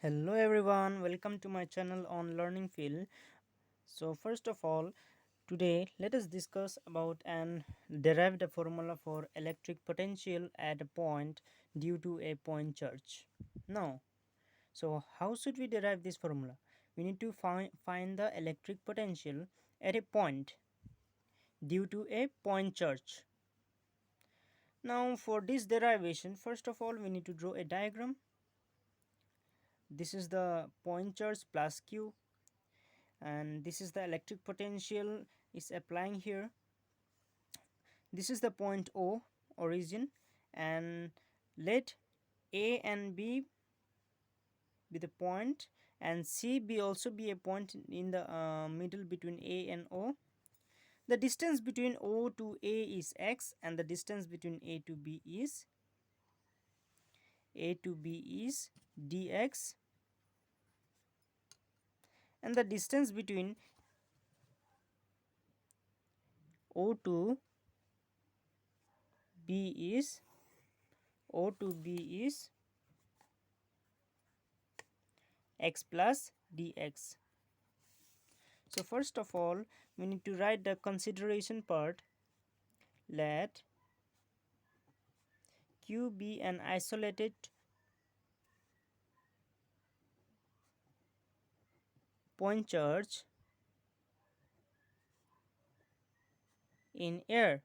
Hello everyone, welcome to my channel on Learning Field. So first of all, today let us discuss about and derive the formula for electric potential at a point due to a point charge. Now, so how should we derive this formula? We need to find the electric potential at a point due to a point charge. Now for this derivation, first of all we need to draw a diagram. This is the point charge plus Q, and this is the electric potential is applying here. This is the point O origin, and let A and B be the point and C be also be a point in the middle between A and O. The distance between O to A is x, and the distance between A to B is dx, and the distance between O to B is x plus dx. So first of all, we need to write the consideration part. Let Q be an isolated point charge in air.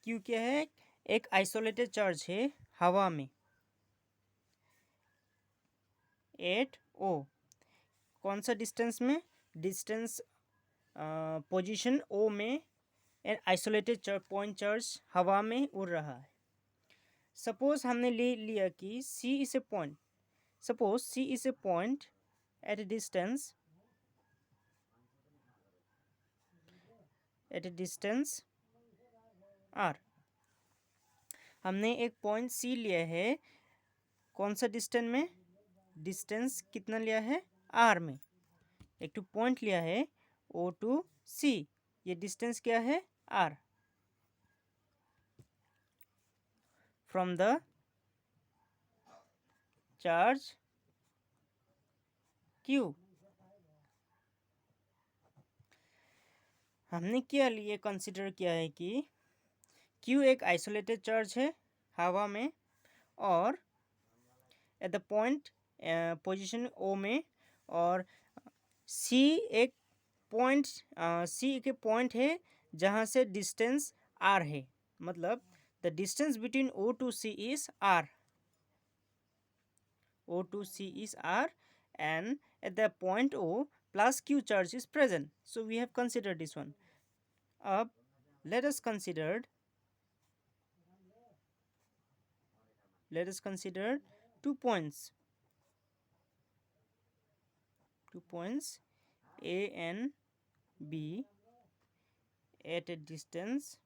Q क्या है? एक isolated charge है हवा में eight ओ. कौन सा distance में? Distance position ओ में एन आइसोलेटेड पॉइंट चार्ज हवा में उड़ रहा है. सपोज हमने ले लिया कि C is a point. Suppose C is a point at a distance r. हमने एक पॉइंट C लिया है. कौन सा डिस्टेंस में? डिस्टेंस कितना लिया है? R में. एक तो पॉइंट लिया है O टू C. ये डिस्टेंस क्या है? R. From the charge Q. हमने क्या लिए कंसिडर किया है कि Q एक आइसोलेटेड चार्ज है हवा में, और at the point position O में, और C एक पॉइंट C के पॉइंट है जहाँ से डिस्टेंस R है. मतलब the distance between O to C is R. O to C is R, and at the point O plus Q charge is present. So we have considered this one. Up, let us consider two points. A and B at a distance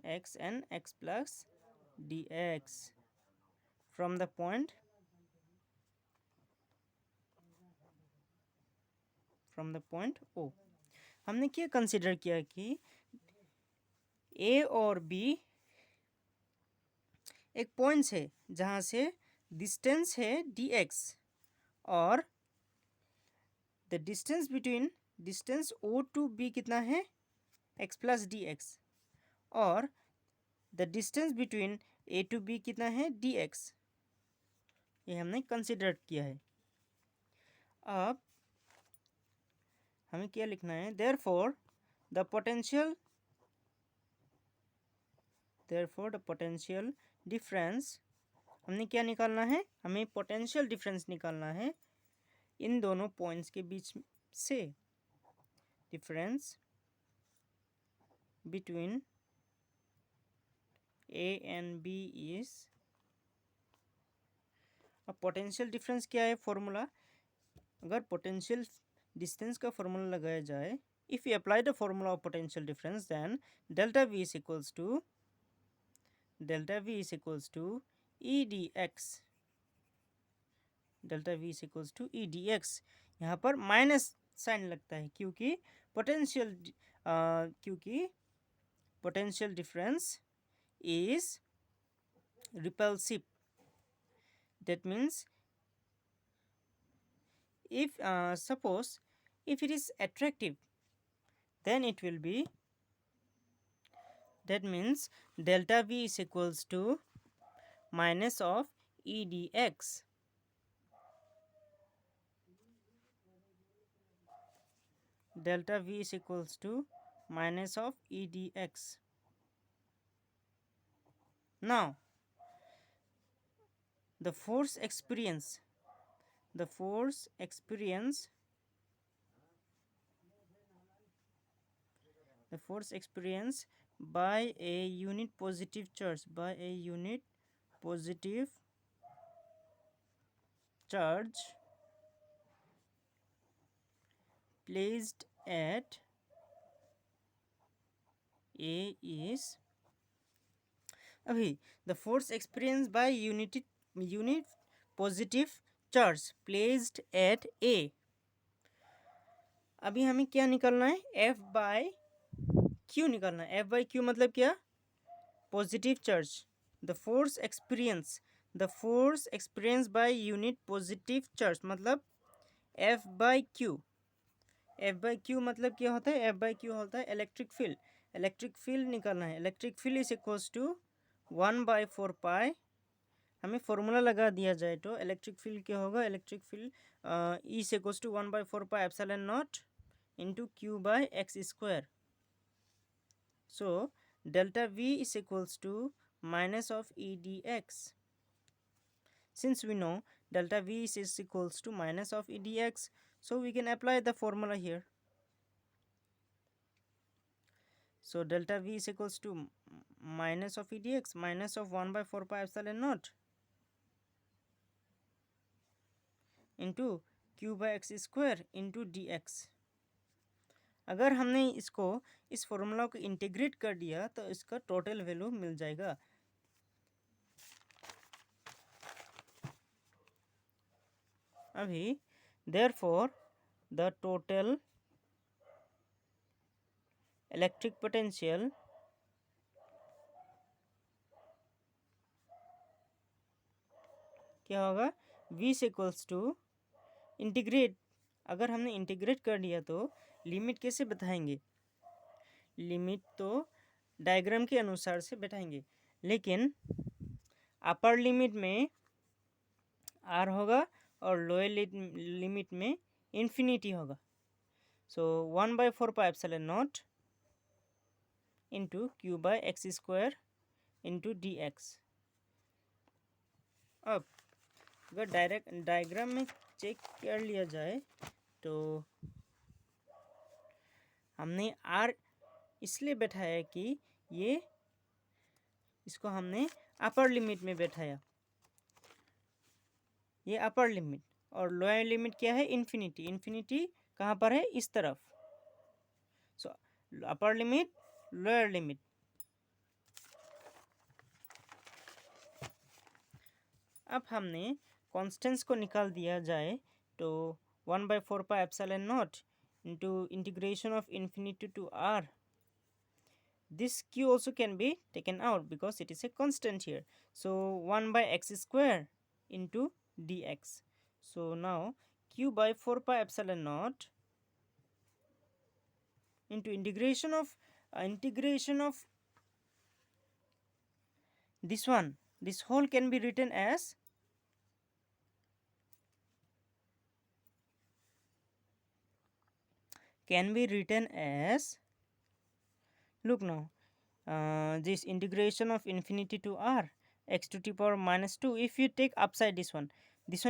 x and x plus dx from the point O. हमने क्या consider किया कि A और B एक points है जहाँ से distance है dx, और the distance between distance O to B कितना है? x प्लस dx, और the distance between A to B कितना है? dx. ये हमने कंसिडर किया है. अब हमें क्या लिखना है? Therefore the potential difference. हमने क्या निकालना है? हमें पोटेंशियल डिफरेंस निकालना है इन दोनों पॉइंट्स के बीच से. Difference between A and B is. अब पोटेंशियल डिफरेंस क्या है? फॉर्मूला. अगर पोटेंशियल डिस्टेंस का फॉर्मूला लगाया जाए, if you apply the formula of potential difference, then delta V is equals to E dx. Delta V is equals to E dx. यहाँ पर minus sign लगता है क्योंकि potential difference is repulsive. That means if suppose if it is attractive, then it will be, that means delta V is equals to minus of E dx. Delta V is equals to minus of E dx. Now the force experience, the force experience, the force experience by a unit positive charge, by a unit positive charge placed at A is, अभी the force experienced by unit positive charge placed at A. अभी हमें क्या निकालना है, F by Q निकालना है. F by Q मतलब क्या, positive charge. The force experience by unit positive charge मतलब F by Q. F by Q मतलब क्या होता है, F by Q होता है इलेक्ट्रिक फील्ड. इलेक्ट्रिक फील्ड निकालना है. Electric field is equals to 1/4 हमें फॉर्मूला लगा दिया जाए तो इलेक्ट्रिक फील्ड क्या होगा, electric field E is equals to 1/4 epsilon naught into Q by x square. So delta V is equals to minus of E dx. Since we know delta V is equals to minus of E dx, so we can apply the formula here. So delta V is equals to minus of E dx minus of 1/4 epsilon naught into Q by x square into dx. अगर हमने इसको इस formula को integrate कर दिया तो इसका total value मिल जाएगा. अभी therefore the total electric potential क्या होगा, V से इक्वल्स टू इंटीग्रेट. अगर हमने इंटीग्रेट कर दिया तो लिमिट कैसे बताएंगे, लिमिट तो डायग्राम के अनुसार से बैठाएंगे, लेकिन अपर लिमिट में R होगा और लोअर लिमिट में इन्फिनिटी होगा. सो 1/4 epsilon naught into Q by x square into dx. अब अगर डायग्राम में चेक कर लिया जाए तो हमने R इसलिए बैठाया कि ये इसको हमने अपर लिमिट में बैठाया, ये अपर लिमिट, और लोअर लिमिट क्या है, इन्फिनिटी. इन्फिनिटी कहाँ पर है, इस तरफ. सो अपर लिमिट लोअर लिमिट. अब हमने कॉन्स्टेंट्स को निकाल दिया जाए तो 1/4 epsilon not into integration of infinity to R. This Q also can be taken out because it is a constant here. So 1 by x square into dx. So now Q by 4 pi epsilon naught into integration of this one. This whole can be written as look now, this integration of infinity to R x to the power minus 2. If you take upside this one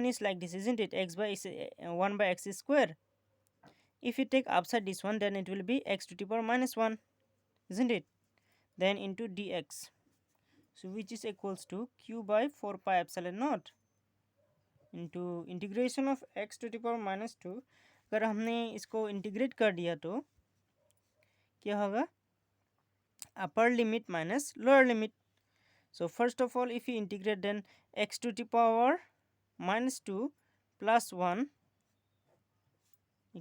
is like this, isn't it, x by 1 by x square. If you take upside this one, then it will be x to the power minus 1, isn't it, then into dx. So which is equals to Q by 4 pi epsilon naught into integration of x to the power minus 2. अगर हमने इसको integrate कर दिया तो क्या होगा, upper limit minus lower limit. So first of all if you integrate then x to the power minus 2 plus 1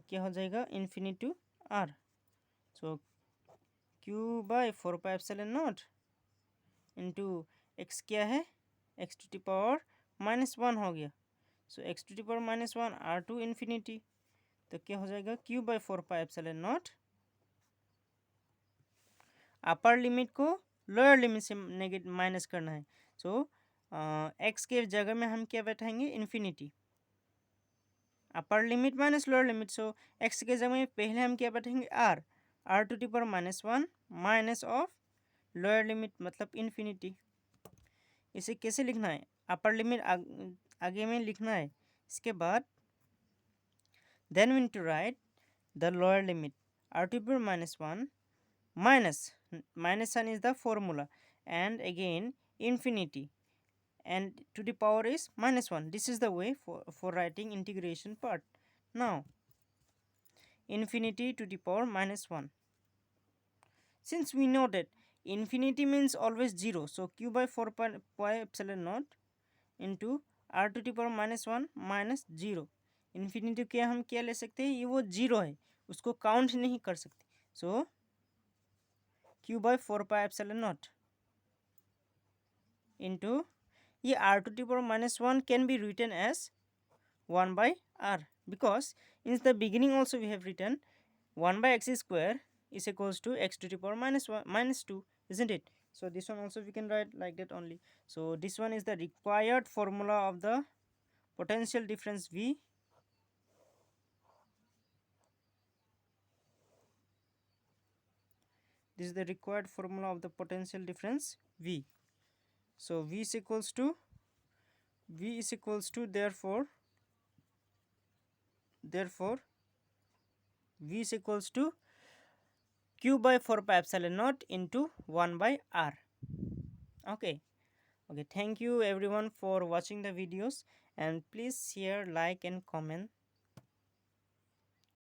क्या हो जाएगा, infinity to r. So Q by 4 pi epsilon naught into x क्या है, एक्स टू दी पावर -1 हो गया। So X to the power -1 R to infinity, तो क्या हो जाएगा Q by 4 pi epsilon naught. Upper limit को लोअर लिमिट से नेगेटिव माइनस करना है। सो एक्स के जगह में हम क्या बैठाएंगे, infinity. Upper limit minus lower limit, so X के जगह में पहले हम क्या बैठाएंगे, R. R to the power -1 minus of lower limit मतलब इन्फिनिटी। इसे कैसे लिखना है, अपर लिमिट आगे में लिखना है, इसके बाद then we need to write the lower limit r to the power -1 minus minus sign is the formula, and again infinity, and to the power is -1. This is the way for writing integration part. Now infinity to the power -1, since we know that infinity means always 0, so q by 4 pi epsilon naught into r to the power -1 minus 0। Infinity क्या हम क्या ले सकते हैं, ये वो zero है, उसको काउंट नहीं कर सकते। सो q by 4 pi epsilon naught into ये r to the power -1 can be written as 1 by r, because in the beginning also we have written 1 by x square is equals to x to the power -2, isn't it? So this one also we can write like that only. So this one is the required formula of the potential difference V. This is the required formula of the potential difference V. So V is equals to therefore V is equals to q by 4 pi epsilon naught into 1 by r. Okay. Okay, thank you everyone for watching the videos, and please share, like and comment.